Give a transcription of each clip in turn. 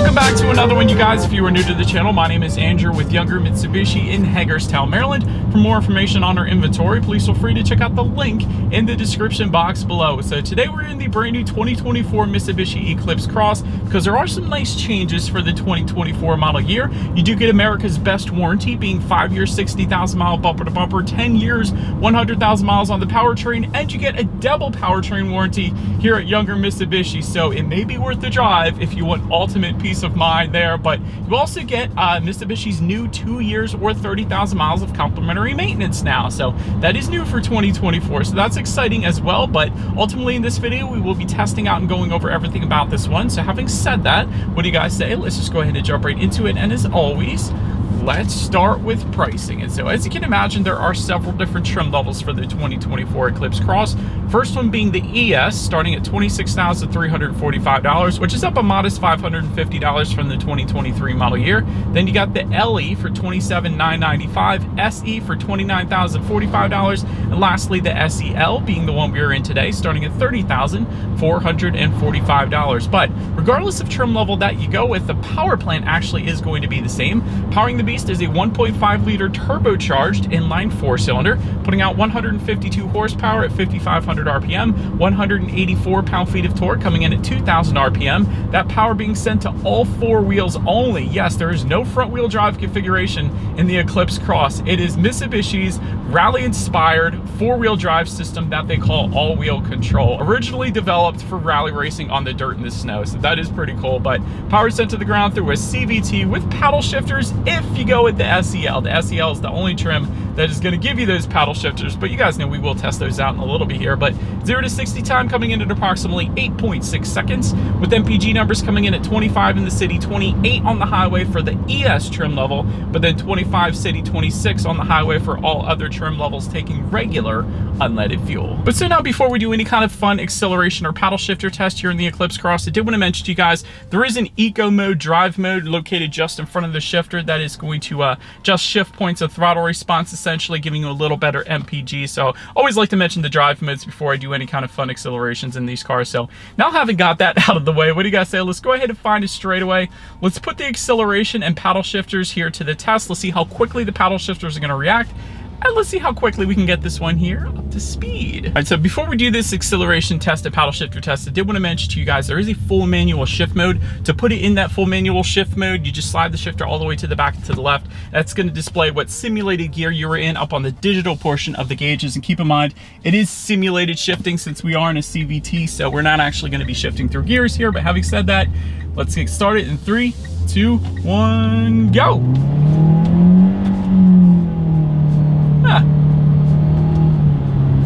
Welcome back to another one, you guys. If you are new to the channel, my name is Andrew with Younger Mitsubishi in Hagerstown, Maryland. For more information on our inventory, please feel free to check out the link in the description box below. So today we're in the brand new 2024 Mitsubishi Eclipse Cross because there are some nice changes for the 2024 model year. You do get America's best warranty, being 5 years, 60,000 mile bumper to bumper, 10 years, 100,000 miles on the powertrain, and you get a double powertrain warranty here at Younger Mitsubishi. So it may be worth the drive if you want ultimate peace of mind there, but you also get Mitsubishi's new 2 years or 30,000 miles of complimentary maintenance now. So that is new for 2024, so that's exciting as well. But ultimately in this video we will be testing out and going over everything about this one. So having said that, what do you guys say? Let's just go ahead and jump right into it, and as always, let's start with pricing. And so as you can imagine, there are several different trim levels for the 2024 Eclipse Cross. First one being the ES, starting at $26,345, which is up a modest $550 from the 2023 model year. Then you got the LE for $27,995, SE for $29,045, and lastly the SEL, being the one we are in today, starting at $30,445. But regardless of trim level that you go with, the power plant actually is going to be the same. Powering the beast is a 1.5 liter turbocharged inline 4-cylinder, putting out 152 horsepower at 5,500 RPM, 184 pound-feet of torque, coming in at 2,000 RPM. That power being sent to all four wheels only. Yes, there is no front-wheel drive configuration in the Eclipse Cross. It is Mitsubishi's rally-inspired four-wheel drive system that they call all-wheel control, originally developed for rally racing on the dirt and the snow. So that is pretty cool. But power sent to the ground through a CVT with paddle shifters if you go with the SEL. The SEL is the only trim that is going to give you those paddle shifters, but you guys know we will test those out in a little bit here. But 0 to 60 time coming in at approximately 8.6 seconds, with MPG numbers coming in at 25 in the city, 28 on the highway for the ES trim level, but then 25 city, 26 on the highway for all other trim levels taking regular unleaded fuel. But so now, before we do any kind of fun acceleration or paddle shifter test here in the Eclipse Cross, I did want to mention to you guys there is an eco mode drive mode located just in front of the shifter that is going to just shift points of throttle response, essentially giving you a little better MPG. So always like to mention the drive modes before I do any kind of fun accelerations in these cars. So now having got that out of the way, what do you guys say? Let's go ahead and find a straightaway. Let's put the acceleration and paddle shifters here to the test. Let's see how quickly the paddle shifters are going to react, and let's see how quickly we can get this one here up to speed. All right, so before we do this acceleration test and paddle shifter test, I did want to mention to you guys there is a full manual shift mode. To put it in that full manual shift mode, you just slide the shifter all the way to the back and to the left. That's going to display what simulated gear you were in up on the digital portion of the gauges. And keep in mind, it is simulated shifting since we are in a CVT, so we're not actually going to be shifting through gears here. But having said that, let's get started in 3, 2, 1, go.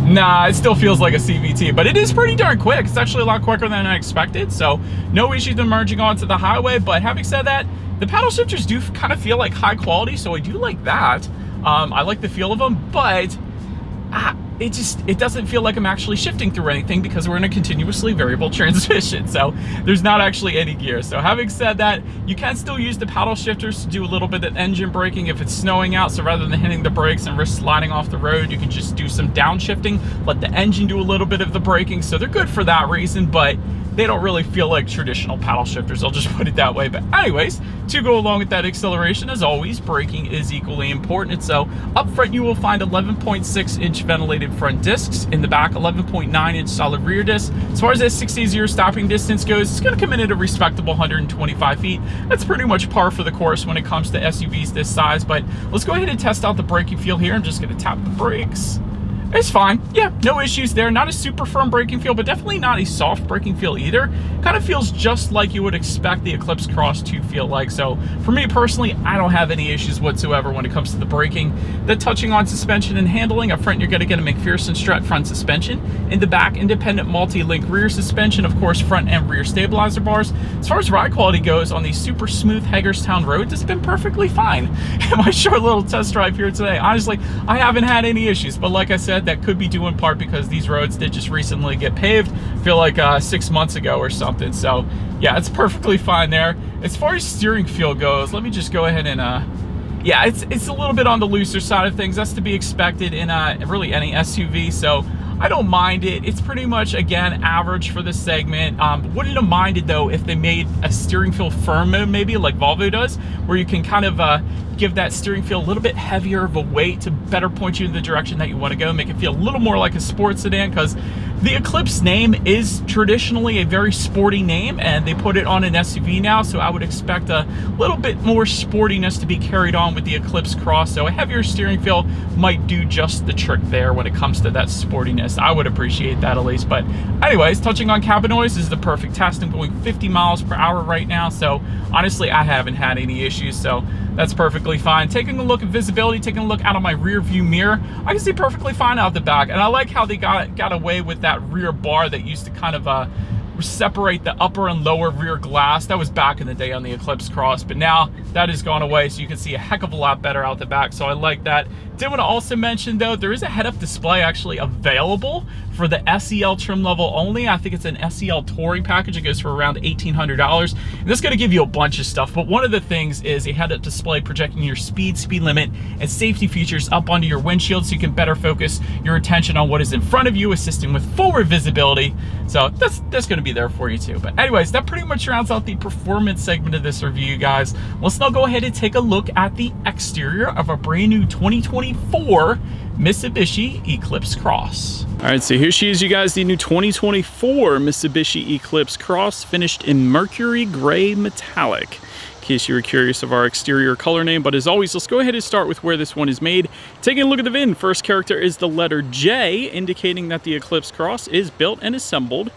Nah, it still feels like a CVT, but it is pretty darn quick. It's actually a lot quicker than I expected, so no issues in merging onto the highway. But having said that, the paddle shifters do kind of feel like high quality, so I do like that. I like the feel of them, but it doesn't feel like I'm actually shifting through anything because we're in a continuously variable transmission, so there's not actually any gear. So having said that, you can still use the paddle shifters to do a little bit of engine braking if it's snowing out. So rather than hitting the brakes and risk sliding off the road, you can just do some downshifting, let the engine do a little bit of the braking. So they're good for that reason, but they don't really feel like traditional paddle shifters, I'll just put it that way. But anyways, to go along with that acceleration, as always, braking is equally important. So up front, you will find 11.6-inch ventilated front discs. In the back, 11.9-inch solid rear discs. As far as that 60-0 stopping distance goes, it's going to come in at a respectable 125 feet. That's pretty much par for the course when it comes to SUVs this size. But let's go ahead and test out the braking feel here. I'm just going to tap the brakes. It's fine. Yeah, no issues there. Not a super firm braking feel, but definitely not a soft braking feel either. Kind of feels just like you would expect the Eclipse Cross to feel like. So for me personally, I don't have any issues whatsoever when it comes to the braking. The touching on suspension and handling, up front you're going to get a McPherson strut front suspension. In the back, independent multi-link rear suspension, of course front and rear stabilizer bars. As far as ride quality goes, on these super smooth Hagerstown roads, it's been perfectly fine. In my short little test drive here today, honestly, I haven't had any issues. But like I said, that could be due in part because these roads did just recently get paved, I feel like 6 months ago or something. So yeah, it's perfectly fine there. As far as steering feel goes, let me just go ahead and yeah, it's a little bit on the looser side of things. That's to be expected in really any SUV. So I don't mind it. It's pretty much, again, average for the segment. Wouldn't have minded though if they made a steering feel firm mode, maybe like Volvo does, where you can kind of give that steering feel a little bit heavier of a weight to better point you in the direction that you want to go, make it feel a little more like a sports sedan, because the Eclipse name is traditionally a very sporty name, and they put it on an SUV now, so I would expect a little bit more sportiness to be carried on with the Eclipse Cross. So a heavier steering feel might do just the trick there when it comes to that sportiness. I would appreciate that at least. But anyways, touching on cabin noise, this is the perfect test. I'm going 50 miles per hour right now, so honestly I haven't had any issues, so that's perfectly fine. Taking a look at visibility, taking a look out of my rear view mirror, I can see perfectly fine out the back, and I like how they got away with that rear bar that used to kind of separate the upper and lower rear glass. That was back in the day on the Eclipse Cross, but now that has gone away, so you can see a heck of a lot better out the back, so I like that. Did want to also mention though, there is a head-up display actually available for the SEL trim level only. I think it's an SEL Touring package. It goes for around $1,800. And this is going to give you a bunch of stuff, but one of the things is a head-up display projecting your speed limit, and safety features up onto your windshield, so you can better focus your attention on what is in front of you, assisting with forward visibility. So that's going to be there for you too. But anyways, that pretty much rounds out the performance segment of this review, guys. Let's now go ahead and take a look at the exterior of a brand new 2024 Mitsubishi Eclipse Cross. All right, so here she is, you guys, the new 2024 Mitsubishi Eclipse Cross, finished in Mercury Gray Metallic, in case you were curious of our exterior color name. But as always, let's go ahead and start with where this one is made. Taking a look at the VIN, first character is the letter J, indicating that the Eclipse Cross is built and assembled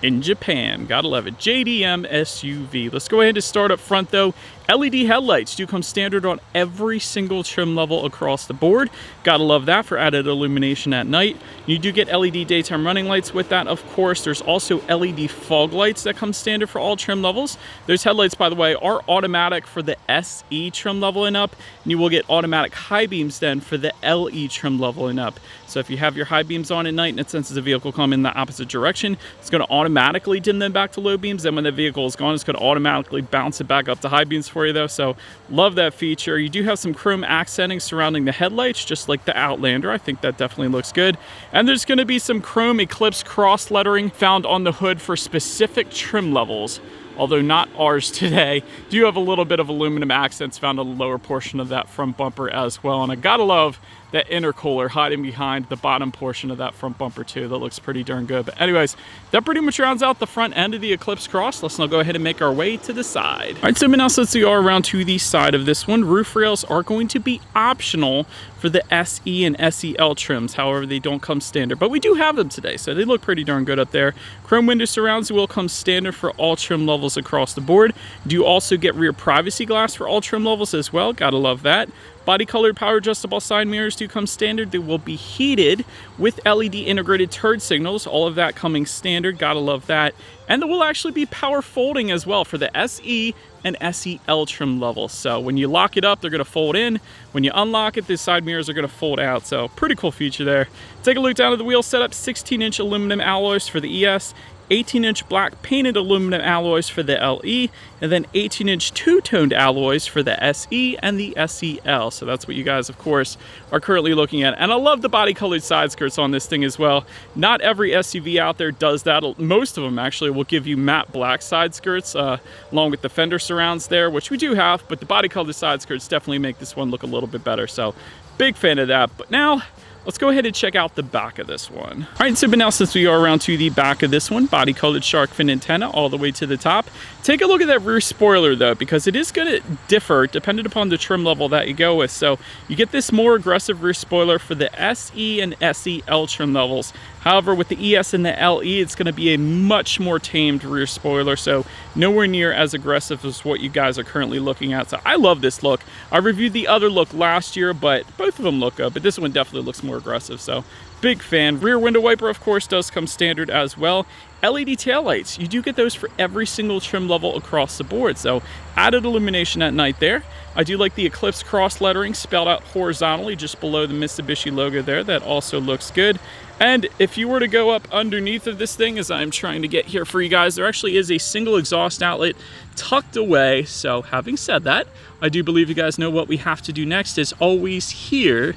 in Japan. Gotta love it. JDM SUV. Let's go ahead and start up front though. LED headlights do come standard on every single trim level across the board. Gotta love that for added illumination at night. You do get LED daytime running lights with that, of course. There's also LED fog lights that come standard for all trim levels. Those headlights, by the way, are automatic for the SE trim level and up, and you will get automatic high beams then for the LE trim level and up. So if you have your high beams on at night and it senses a vehicle come in the opposite direction, it's going to automatically dim them back to low beams. Then when the vehicle is gone, it's going to automatically bounce it back up to high beams for you though. So love that feature. You do have some chrome accenting surrounding the headlights, just like the Outlander. I think that definitely looks good. And there's going to be some chrome Eclipse Cross lettering found on the hood for specific trim levels, although not ours today. Do have a little bit of aluminum accents found on the lower portion of that front bumper as well. And I gotta love that intercooler hiding behind the bottom portion of that front bumper too. That looks pretty darn good. But anyways, that pretty much rounds out the front end of the Eclipse Cross. Let's now go ahead and make our way to the side. All right, so now since we are around to the side of this one, roof rails are going to be optional for the SE and SEL trims. However, they don't come standard, but we do have them today, so they look pretty darn good up there. Chrome window surrounds will come standard for all trim levels across the board. Do also get rear privacy glass for all trim levels as well. Gotta love that. Body colored power adjustable side mirrors do come standard. They will be heated with LED integrated turn signals. All of that coming standard. Gotta love that. And there will actually be power folding as well for the SE and SEL trim levels. So when you lock it up, they're gonna fold in. When you unlock it, the side mirrors are gonna fold out. So pretty cool feature there. Take a look down at the wheel setup. 16-inch aluminum alloys for the ES. 18-inch black painted aluminum alloys for the LE, and then 18-inch two-toned alloys for the SE and the SEL. So that's what you guys, of course, are currently looking at. And I love the body-colored side skirts on this thing as well. Not every SUV out there does that. Most of them actually will give you matte black side skirts along with the fender surrounds there, which we do have, but the body-colored side skirts definitely make this one look a little bit better. So big fan of that. But now, let's go ahead and check out the back of this one. All right, so but now since we are around to the back of this one, body colored shark fin antenna all the way to the top. Take a look at that rear spoiler though, because it is gonna differ depending upon the trim level that you go with. So you get this more aggressive rear spoiler for the SE and SEL trim levels. However, with the ES and the LE, it's gonna be a much more tamed rear spoiler, so nowhere near as aggressive as what you guys are currently looking at. So I love this look. I reviewed the other look last year, but both of them look good, but this one definitely looks more aggressive, so big fan. Rear window wiper, of course, does come standard as well. LED taillights, you do get those for every single trim level across the board, so added illumination at night there. I do like the Eclipse Cross lettering spelled out horizontally just below the Mitsubishi logo there. That also looks good. And if you were to go up underneath of this thing, as I'm trying to get here for you guys, there actually is a single exhaust outlet tucked away. So having said that, I do believe you guys know what we have to do next. Is always here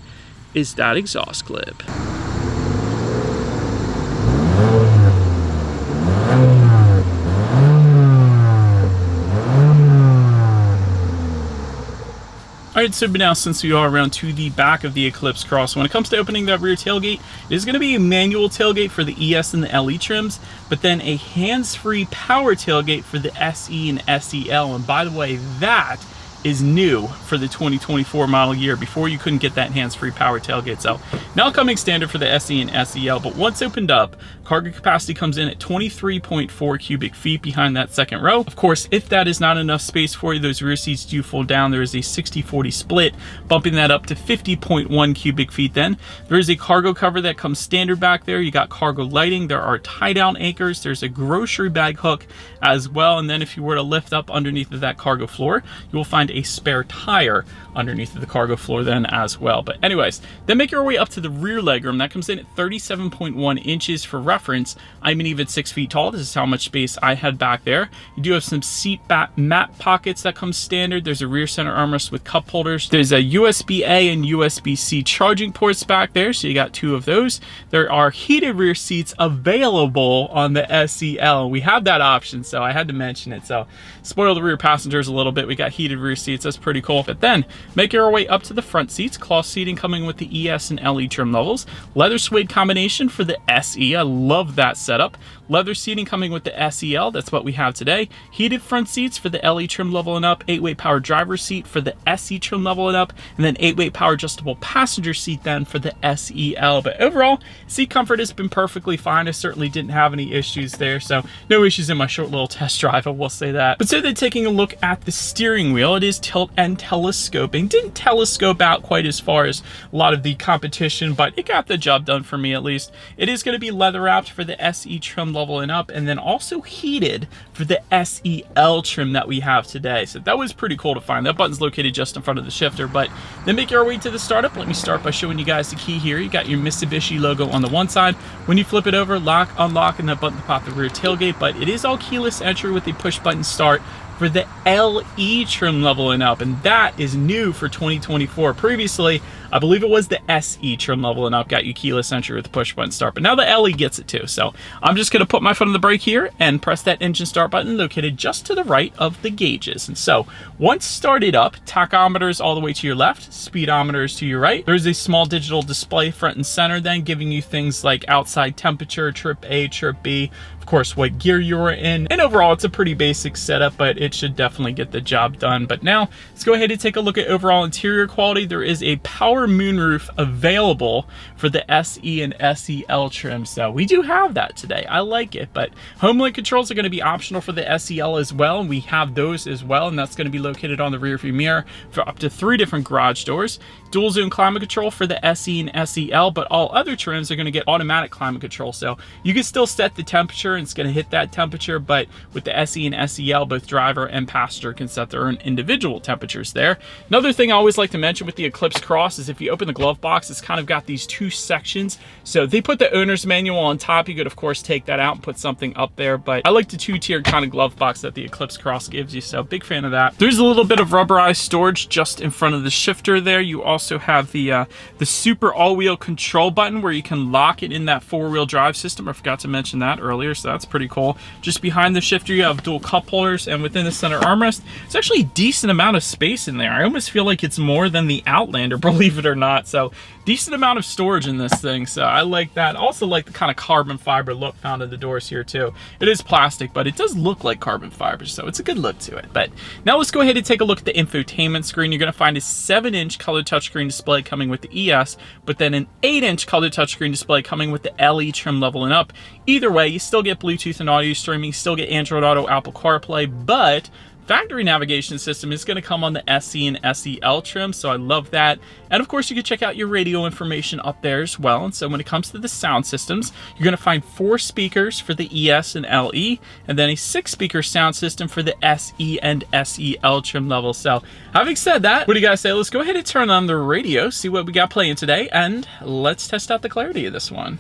is that exhaust clip. Alright, so now since we are around to the back of the Eclipse Cross, when it comes to opening that rear tailgate, it is going to be a manual tailgate for the ES and the LE trims, but then a hands-free power tailgate for the SE and SEL. And by the way, that is new for the 2024 model year. Before, you couldn't get that hands-free power tailgate. So now coming standard for the SE and SEL, but once opened up, cargo capacity comes in at 23.4 cubic feet behind that second row. Of course, if that is not enough space for you, those rear seats do fold down. There is a 60-40 split, bumping that up to 50.1 cubic feet. Then there is a cargo cover that comes standard back there. You got cargo lighting. There are tie-down anchors. There's a grocery bag hook as well. And then if you were to lift up underneath of that cargo floor, you will find a spare tire underneath of the cargo floor then as well. But anyways, then make your way up to the rear legroom. That comes in at 37.1 inches. For reference, I'm an even 6 feet tall. This is how much space I had back there. You do have some seat mat pockets that come standard. There's a rear center armrest with cup holders. There's a USB-A and USB-C charging ports back there, so you got 2 of those. There are heated rear seats available on the SEL. We have that option, so I had to mention it. So spoil the rear passengers a little bit. We got heated rear seats. That's pretty cool. But then make your way up to the front seats. Cloth seating coming with the ES and LE trim levels. Leather suede combination for the SE. I love that setup. Leather seating coming with the SEL. That's what we have today. Heated front seats for the LE trim level and up. 8-way power driver seat for the SE trim level and up. And then 8-way power adjustable passenger seat then for the SEL. But overall, seat comfort has been perfectly fine. I certainly didn't have any issues there. So no issues in my short little test drive, I will say that. But so then taking a look at the steering wheel, it is tilt and telescoping. Didn't telescope out quite as far as a lot of the competition, but it got the job done for me at least. It is going to be leather wrapped for the SE trim level and up, and then also heated for the SEL trim that we have today. So that was pretty cool to find. That button's located just in front of the shifter. But then make our way to the startup. Let me start by showing you guys the key here. You got your Mitsubishi logo on the one side. When you flip it over, lock, unlock, and that button to pop the rear tailgate. But it is all keyless entry with the push button start for the LE trim level and up, and that is new for 2024. Previously, I believe it was the SE trim level and up got you keyless entry with the push button start, but now the LE gets it too. So I'm just going to put my foot on the brake here and press that engine start button located just to the right of the gauges. And so once started up, tachometer is all the way to your left, speedometer is to your right. There's a small digital display front and center then giving you things like outside temperature, trip A, trip B, of course what gear you're in, and overall it's a pretty basic setup, but it should definitely get the job done. But now let's go ahead and take a look at overall interior quality. There is a power moonroof available for the SE and SEL trim, so we do have that today. I like it. But HomeLink controls are going to be optional for the SEL as well, and we have those as well, and that's going to be located on the rear view mirror for up to 3 different garage doors. Dual zone climate control for the SE and SEL, but all other trims are going to get automatic climate control, so you can still set the temperature and it's going to hit that temperature. But with the SE and SEL, both driver and passenger can set their own individual temperatures there. Another thing I always like to mention with the Eclipse Cross is if you open the glove box, it's kind of got these 2 sections. So they put the owner's manual on top. You could of course take that out and put something up there, but I like the 2-tiered kind of glove box that the Eclipse Cross gives you, so big fan of that. There's a little bit of rubberized storage just in front of the shifter there. You also have the super all-wheel control button where you can lock it in that 4-wheel drive system. I forgot to mention that earlier, so that's pretty cool. Just behind the shifter you have dual cup holders, and within the center armrest it's actually a decent amount of space in there. I almost feel like it's more than the Outlander, believe it or not. So decent amount of storage in this thing, so I like that. Also like the kind of carbon fiber look found in the doors here too. It is plastic, but it does look like carbon fiber, so it's a good look to it. But now let's go ahead and take a look at the infotainment screen. You're going to find a 7-inch color touchscreen display coming with the ES, but then an 8-inch color touchscreen display coming with the LE trim level and up. Either way, you still get Bluetooth and audio streaming, still get Android Auto, Apple CarPlay, but factory navigation system is going to come on the SE and SEL trim, so I love that. And of course you can check out your radio information up there as well. And so when it comes to the sound systems, you're going to find 4 speakers for the ES and LE, and then a 6-speaker sound system for the SE and SEL trim level. So having said that, what do you guys say? Let's go ahead and turn on the radio, see what we got playing today, and let's test out the clarity of this one.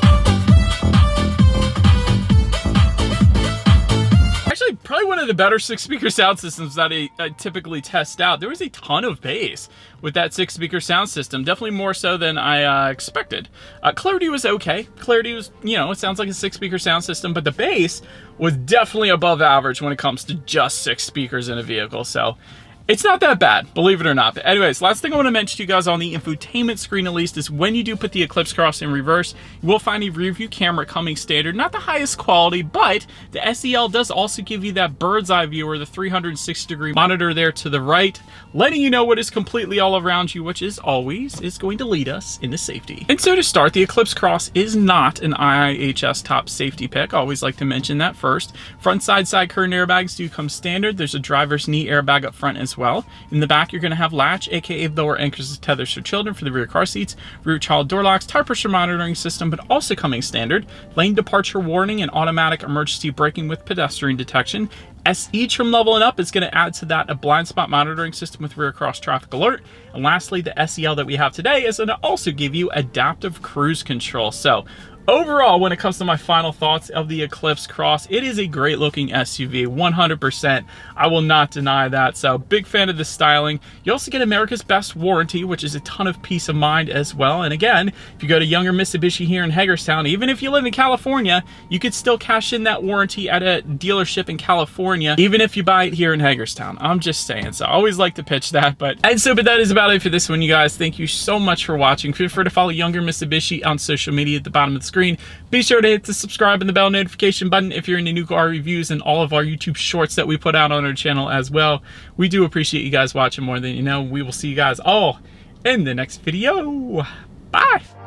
Actually, probably one of the better 6-speaker sound systems that I typically test out. There was a ton of bass with that 6-speaker sound system, definitely more so than I expected. Clarity was okay. Clarity was, you know, it sounds like a 6-speaker sound system, but the bass was definitely above average when it comes to just 6 speakers in a vehicle. So It's not that bad, believe it or not. But anyways, last thing I want to mention to you guys on the infotainment screen at least is when you do put the Eclipse Cross in reverse, you will find a rear view camera coming standard. Not the highest quality, but the SEL does also give you that bird's eye view or the 360-degree monitor there to the right, letting you know what is completely all around you, which is always going to lead us into safety. And so to start, the Eclipse Cross is not an IIHS top safety pick. I always like to mention that first. Front side curtain airbags do come standard. There's a driver's knee airbag up front as well. In the back, you're going to have latch, aka lower anchors of tethers for children for the rear car seats, rear child door locks, tire pressure monitoring system, but also coming standard, lane departure warning and automatic emergency braking with pedestrian detection. SE trim level and up is going to add to that a blind spot monitoring system with rear cross traffic alert. And lastly, the SEL that we have today is going to also give you adaptive cruise control. So overall, when it comes to my final thoughts of the Eclipse Cross, it is a great looking SUV, 100%. I will not deny that. So big fan of the styling. You also get America's Best warranty, which is a ton of peace of mind as well. And again, if you go to Younger Mitsubishi here in Hagerstown, even if you live in California, you could still cash in that warranty at a dealership in California, even if you buy it here in Hagerstown. I'm just saying. So I always like to pitch that. But that is about it for this one, you guys. Thank you so much for watching. Feel free to follow Younger Mitsubishi on social media at the bottom of the screen. Be sure to hit the subscribe and the bell notification button if you're into new car reviews and all of our YouTube shorts that we put out on our channel as well. We do appreciate you guys watching more than you know. We will see you guys all in the next video. Bye.